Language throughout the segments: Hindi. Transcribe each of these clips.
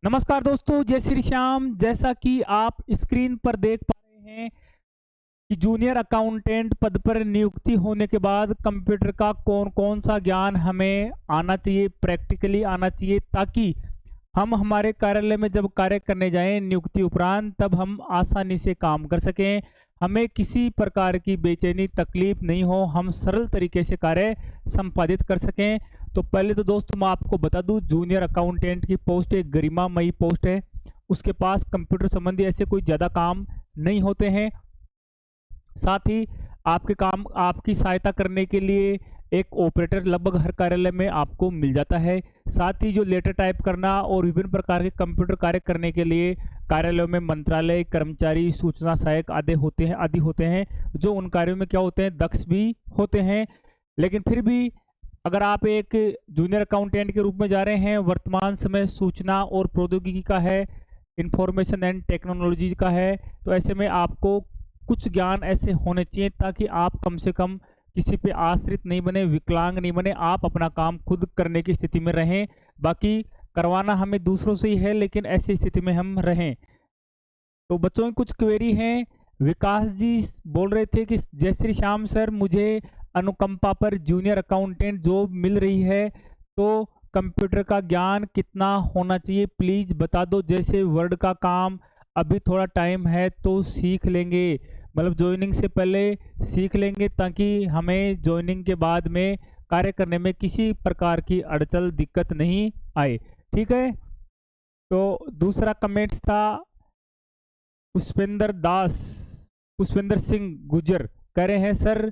नमस्कार दोस्तों, जय श्री श्याम। जैसा कि आप स्क्रीन पर देख पा रहे हैं कि जूनियर अकाउंटेंट पद पर नियुक्ति होने के बाद कंप्यूटर का कौन कौन सा ज्ञान हमें आना चाहिए, प्रैक्टिकली आना चाहिए, ताकि हम हमारे कार्यालय में जब कार्य करने जाएं नियुक्ति उपरांत तब हम आसानी से काम कर सकें, हमें किसी प्रकार की बेचैनी तकलीफ नहीं हो, हम सरल तरीके से कार्य संपादित कर सकें। तो पहले तो दोस्तों मैं आपको बता दूं, जूनियर अकाउंटेंट की पोस्ट एक गरिमामयी पोस्ट है। उसके पास कंप्यूटर संबंधी ऐसे कोई ज़्यादा काम नहीं होते हैं। साथ ही आपके काम आपकी सहायता करने के लिए एक ऑपरेटर लगभग हर कार्यालय में आपको मिल जाता है। साथ ही जो लेटर टाइप करना और विभिन्न प्रकार के कंप्यूटर कार्य करने के लिए कार्यालयों में मंत्रालय कर्मचारी सूचना सहायक आदि होते हैं जो उन कार्यों में क्या होते हैं, दक्ष भी होते हैं। लेकिन फिर भी अगर आप एक जूनियर अकाउंटेंट के रूप में जा रहे हैं, वर्तमान समय सूचना और प्रौद्योगिकी का है, इंफॉर्मेशन एंड टेक्नोलॉजी का है, तो ऐसे में आपको कुछ ज्ञान ऐसे होने चाहिए ताकि आप कम से कम किसी पे आश्रित नहीं बने, विकलांग नहीं बने, आप अपना काम खुद करने की स्थिति में रहें। बाकी करवाना हमें दूसरों से ही है, लेकिन ऐसी स्थिति में हम रहें। तो बच्चों की कुछ क्वेरी हैं। विकास जी बोल रहे थे कि जय श्री श्याम सर, मुझे अनुकंपा पर जूनियर अकाउंटेंट जॉब मिल रही है, तो कंप्यूटर का ज्ञान कितना होना चाहिए प्लीज़ बता दो। जैसे वर्ड का काम अभी थोड़ा टाइम है तो सीख लेंगे, मतलब ज्वाइनिंग से पहले सीख लेंगे ताकि हमें ज्वाइनिंग के बाद में कार्य करने में किसी प्रकार की अड़चन दिक्कत नहीं आए। ठीक है। तो दूसरा कमेंट था पुष्पेंद्र सिंह गुजर, कह रहे हैं सर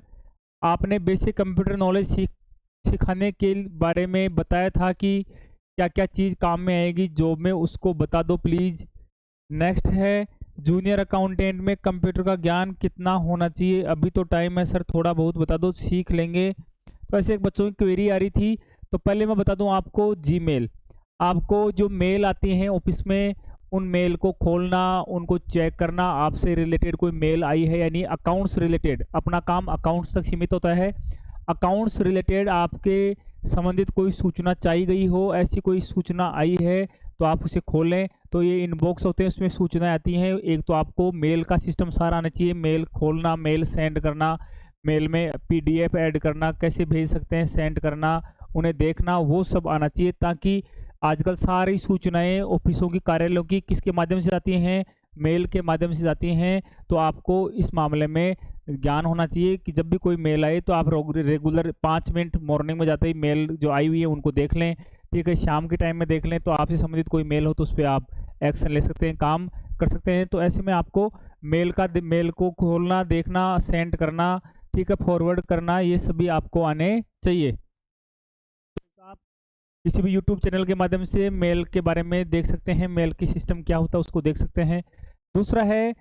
आपने बेसिक कंप्यूटर नॉलेज सिखाने के बारे में बताया था कि क्या क्या चीज़ काम में आएगी जॉब में, उसको बता दो प्लीज़। नेक्स्ट है, जूनियर अकाउंटेंट में कंप्यूटर का ज्ञान कितना होना चाहिए, अभी तो टाइम है सर, थोड़ा बहुत बता दो, सीख लेंगे। तो ऐसे एक बच्चों की क्वेरी आ रही थी। तो पहले मैं बता दूं आपको, जीमेल, आपको जो मेल आती हैं ऑफिस में, उन मेल को खोलना, उनको चेक करना, आपसे रिलेटेड कोई मेल आई है यानी अकाउंट्स रिलेटेड, अपना काम अकाउंट्स तक सीमित होता है। अकाउंट्स रिलेटेड आपके संबंधित कोई सूचना चाहिए गई हो, ऐसी कोई सूचना आई है तो आप उसे खोलें। तो ये इनबॉक्स होते हैं, उसमें सूचनाएं आती हैं। एक तो आपको मेल का सिस्टम सारा आना चाहिए, मेल खोलना, मेल सेंड करना, मेल में पीडीएफ ऐड करना, कैसे भेज सकते हैं, सेंड करना, उन्हें देखना, वो सब आना चाहिए। ताकि आजकल सारी सूचनाएं ऑफिसों की, कार्यालयों की किसके माध्यम से जाती हैं, मेल के माध्यम से जाती हैं। तो आपको इस मामले में ज्ञान होना चाहिए कि जब भी कोई मेल आए तो आप रेगुलर 5 मिनट मॉर्निंग में जाते ही मेल जो आई हुई है उनको देख लें। ठीक है, शाम के टाइम में देख लें। तो आपसे संबंधित कोई मेल हो तो उस पर आप एक्शन ले सकते हैं, काम कर सकते हैं। तो ऐसे में आपको मेल को खोलना, देखना, सेंड करना, ठीक है, फॉरवर्ड करना, ये सभी आपको आने चाहिए। तो आप किसी भी यूट्यूब चैनल के माध्यम से मेल के बारे में देख सकते हैं, मेल की सिस्टम क्या होता है उसको देख सकते हैं। दूसरा है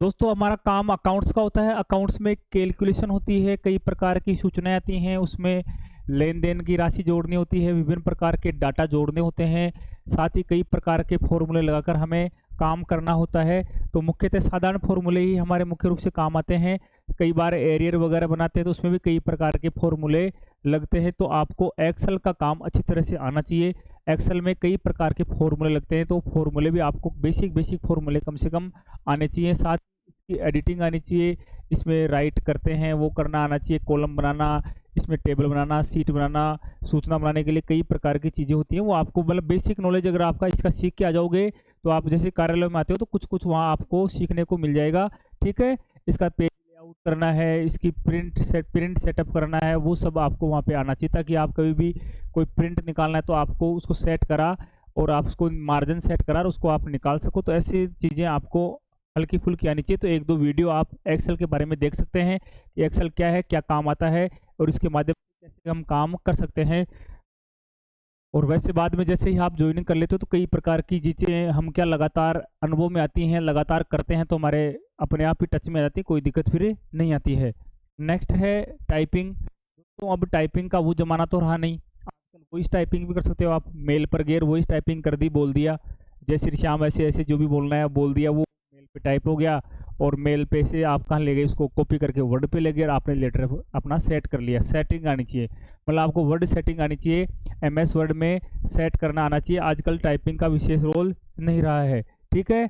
दोस्तों, हमारा काम अकाउंट्स का होता है। अकाउंट्स में कैलकुलेशन होती है, कई प्रकार की सूचनाएं आती हैं, उसमें लेन देन की राशि जोड़नी होती है, विभिन्न प्रकार के डाटा जोड़ने होते हैं, साथ ही कई प्रकार के फॉर्मूले लगाकर हमें काम करना होता है। तो मुख्यतः साधारण फॉर्मूले ही हमारे मुख्य रूप से काम आते हैं। कई बार एरियर वगैरह बनाते हैं तो उसमें भी कई प्रकार के फॉर्मूले लगते हैं। तो आपको एक्सेल का काम अच्छी तरह से आना चाहिए। एक्सेल में कई प्रकार के फॉर्मूले लगते हैं, तो फॉर्मूले भी आपको बेसिक फॉर्मूले कम से कम आने चाहिए। साथ ही इसकी एडिटिंग आनी चाहिए, इसमें राइट करते हैं वो करना आना चाहिए, कॉलम बनाना, इसमें टेबल बनाना, सीट बनाना, सूचना बनाने के लिए कई प्रकार की चीज़ें होती हैं। वो आपको मतलब बेसिक नॉलेज अगर आपका इसका सीख के आ जाओगे तो आप जैसे कार्यालय में आते हो तो कुछ कुछ वहाँ आपको सीखने को मिल जाएगा। ठीक है, इसका पेज लेआउट करना है, इसकी प्रिंट सेटअप करना है, वो सब आपको वहाँ पे आना चाहिए ताकि आप कभी भी कोई प्रिंट निकालना है तो आपको उसको सेट करा और आप उसको मार्जिन सेट करा और उसको आप निकाल सको। तो ऐसी चीज़ें आपको हल्की फुल्की आनी चाहिए। तो एक दो वीडियो आप एक्सेल के बारे में देख सकते हैं कि एक्सेल क्या है, क्या काम आता है और इसके माध्यम से कैसे हम काम कर सकते हैं। और वैसे बाद में जैसे ही आप ज्वाइनिंग कर लेते हो तो कई प्रकार की चीज़ें हम क्या लगातार अनुभव में आती हैं, लगातार करते हैं तो हमारे अपने आप ही टच में आ जाती है, कोई दिक्कत फिर नहीं आती है। नेक्स्ट है टाइपिंग। तो अब टाइपिंग का वो ज़माना तो रहा नहीं, आजकल वॉइस टाइपिंग भी कर सकते हो आप। मेल पर गैर वॉइस टाइपिंग कर दी, बोल दिया जय श्री श्याम ऐसे ऐसे जो भी बोलना है बोल दिया, वो मेल मेल पे टाइप हो गया, और मेल पे से आप कहाँ ले गए, इसको कॉपी करके वर्ड पे ले गए और आपने लेटर अपना सेट कर लिया। सेटिंग आनी चाहिए, मतलब आपको वर्ड सेटिंग आनी चाहिए, एमएस वर्ड में सेट करना आना चाहिए। आजकल टाइपिंग का विशेष रोल नहीं रहा है, ठीक है।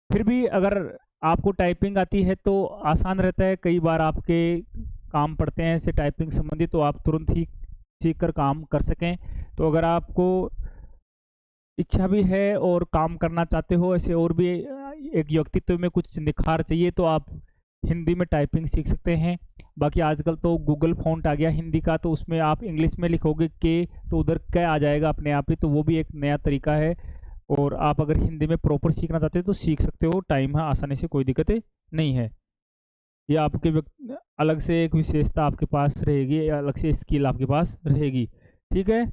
फिर भी अगर आपको टाइपिंग आती है तो आसान रहता है, कई बार आपके काम पड़ते हैं ऐसे टाइपिंग संबंधी, तो आप तुरंत ही सीख कर काम कर सकें। तो अगर आपको इच्छा भी है और काम करना चाहते हो ऐसे, और भी एक व्यक्तित्व में कुछ निखार चाहिए, तो आप हिंदी में टाइपिंग सीख सकते हैं। बाकी आजकल तो गूगल फॉन्ट आ गया हिंदी का, तो उसमें आप इंग्लिश में लिखोगे के तो उधर क आ जाएगा अपने आप ही, तो वो भी एक नया तरीका है। और आप अगर हिंदी में प्रॉपर सीखना चाहते हो तो सीख सकते हो, टाइम है, आसानी से, कोई दिक्कत नहीं है। ये आपके अलग से एक विशेषता आपके पास रहेगी, अलग से स्किल आपके पास रहेगी, ठीक है।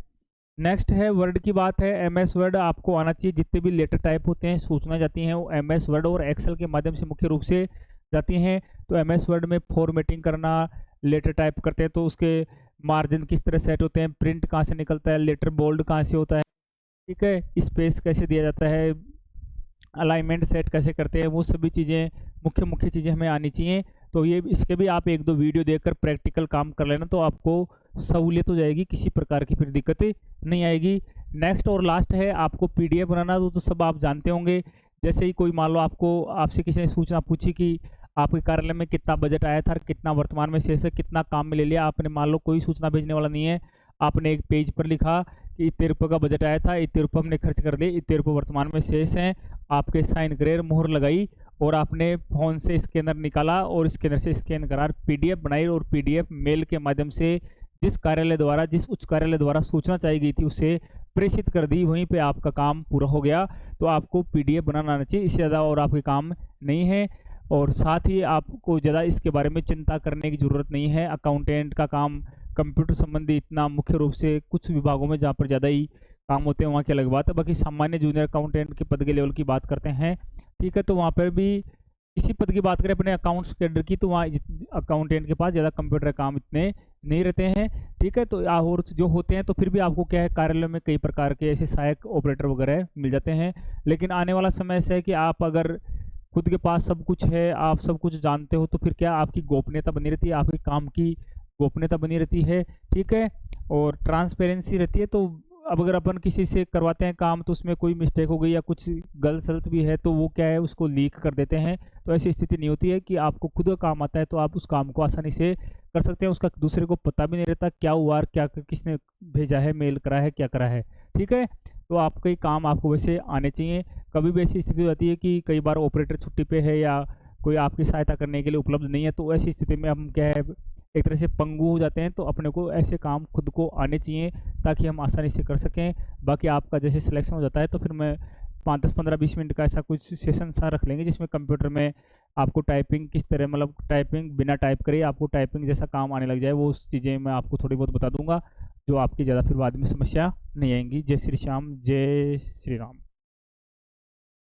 नेक्स्ट है वर्ड की बात है। एमएस वर्ड आपको आना चाहिए। जितने भी लेटर टाइप होते हैं, सूचना जाती हैं, वो एमएस वर्ड और एक्सेल के माध्यम से मुख्य रूप से जाती हैं। तो एमएस वर्ड में फॉर्मेटिंग करना, लेटर टाइप करते हैं तो उसके मार्जिन किस तरह सेट होते हैं, प्रिंट कहाँ से निकलता है, लेटर बोल्ड कहाँ से होता है, ठीक है, स्पेस कैसे दिया जाता है, अलाइनमेंट सेट कैसे करते हैं, वो सभी चीज़ें, मुख्य मुख्य चीज़ें हमें आनी चाहिए। तो ये इसके भी आप एक दो वीडियो देखकर प्रैक्टिकल काम कर लेना, तो आपको सहूलियत हो जाएगी, किसी प्रकार की फिर दिक्कतें नहीं आएगी। नेक्स्ट और लास्ट है आपको पीडीएफ बनाना, तो सब आप जानते होंगे। जैसे ही कोई मान लो आपसे किसी ने सूचना पूछी कि आपके कार्यालय में कितना बजट आया था, कितना वर्तमान में शेष है, कितना काम में ले लिया आपने, मान लो कोई सूचना भेजने वाला नहीं है, आपने एक पेज पर लिखा कि इतने रुपये का बजट आया था, इतने रुपये हमने खर्च कर दिए, इतने रुपये वर्तमान में शेष हैं, आपके साइन करे, मोहर लगाई, और आपने फ़ोन से स्कैनर निकाला और स्कैनर से स्कैन करा, पीडीएफ बनाई, और पीडीएफ मेल के माध्यम से जिस उच्च कार्यालय द्वारा सूचना चाहिए गई थी उसे प्रेषित कर दी, वहीं पे आपका काम पूरा हो गया। तो आपको पीडीएफ बनाना आना चाहिए, इससे ज़्यादा और आपके काम नहीं है। और साथ ही आपको ज़्यादा इसके बारे में चिंता करने की ज़रूरत नहीं है। अकाउंटेंट का काम कंप्यूटर संबंधी इतना मुख्य रूप से कुछ विभागों में जहाँ पर ज़्यादा ही काम होते हैं वहाँ की अलग बात है। बाकी सामान्य जूनियर अकाउंटेंट के पद के लेवल की बात करते हैं, ठीक है, तो वहाँ पर भी इसी पद की बात करें अपने अकाउंट्स के अंडर की, तो वहाँ अकाउंटेंट के पास ज़्यादा कंप्यूटर काम इतने नहीं रहते हैं, ठीक है। तो और जो होते हैं तो फिर भी आपको क्या है, कार्यालय में कई प्रकार के ऐसे सहायक ऑपरेटर वगैरह मिल जाते हैं। लेकिन आने वाला समय ऐसा है कि आप अगर खुद के पास सब कुछ है, आप सब कुछ जानते हो, तो फिर क्या आपकी गोपनीयता बनी रहती है, आपके काम की गोपनीयता बनी रहती है, ठीक है, और ट्रांसपेरेंसी रहती है। तो अब अगर अपन किसी से करवाते हैं काम, तो उसमें कोई मिस्टेक हो गई या कुछ गलत सलत भी है, तो वो क्या है, उसको लीक कर देते हैं। तो ऐसी स्थिति नहीं होती है कि आपको खुद का काम आता है तो आप उस काम को आसानी से कर सकते हैं, उसका दूसरे को पता भी नहीं रहता क्या हुआ, क्या किसने भेजा है, मेल करा है, क्या करा है, ठीक है। तो आपके काम आपको वैसे आने चाहिए। कभी भी ऐसी स्थिति हो जाती है कि कई बार ऑपरेटर छुट्टी पे है या कोई आपकी सहायता करने के लिए उपलब्ध नहीं है, तो ऐसी स्थिति में हम क्या है, एक तरह से पंगु हो जाते हैं। तो अपने को ऐसे काम खुद को आने चाहिए ताकि हम आसानी से कर सकें। बाकी आपका जैसे सिलेक्शन हो जाता है तो फिर मैं 5-10-15-20 मिनट का ऐसा कुछ सेशन सा रख लेंगे, जिसमें कंप्यूटर में आपको टाइपिंग किस तरह, मतलब टाइपिंग बिना टाइप करे आपको टाइपिंग जैसा काम आने लग जाए, वो चीज़ें मैं आपको थोड़ी बहुत बता दूंगा, जो आपकी ज़्यादा फिर बाद में समस्या नहीं आएंगी। जय श्री श्याम, जय श्री राम।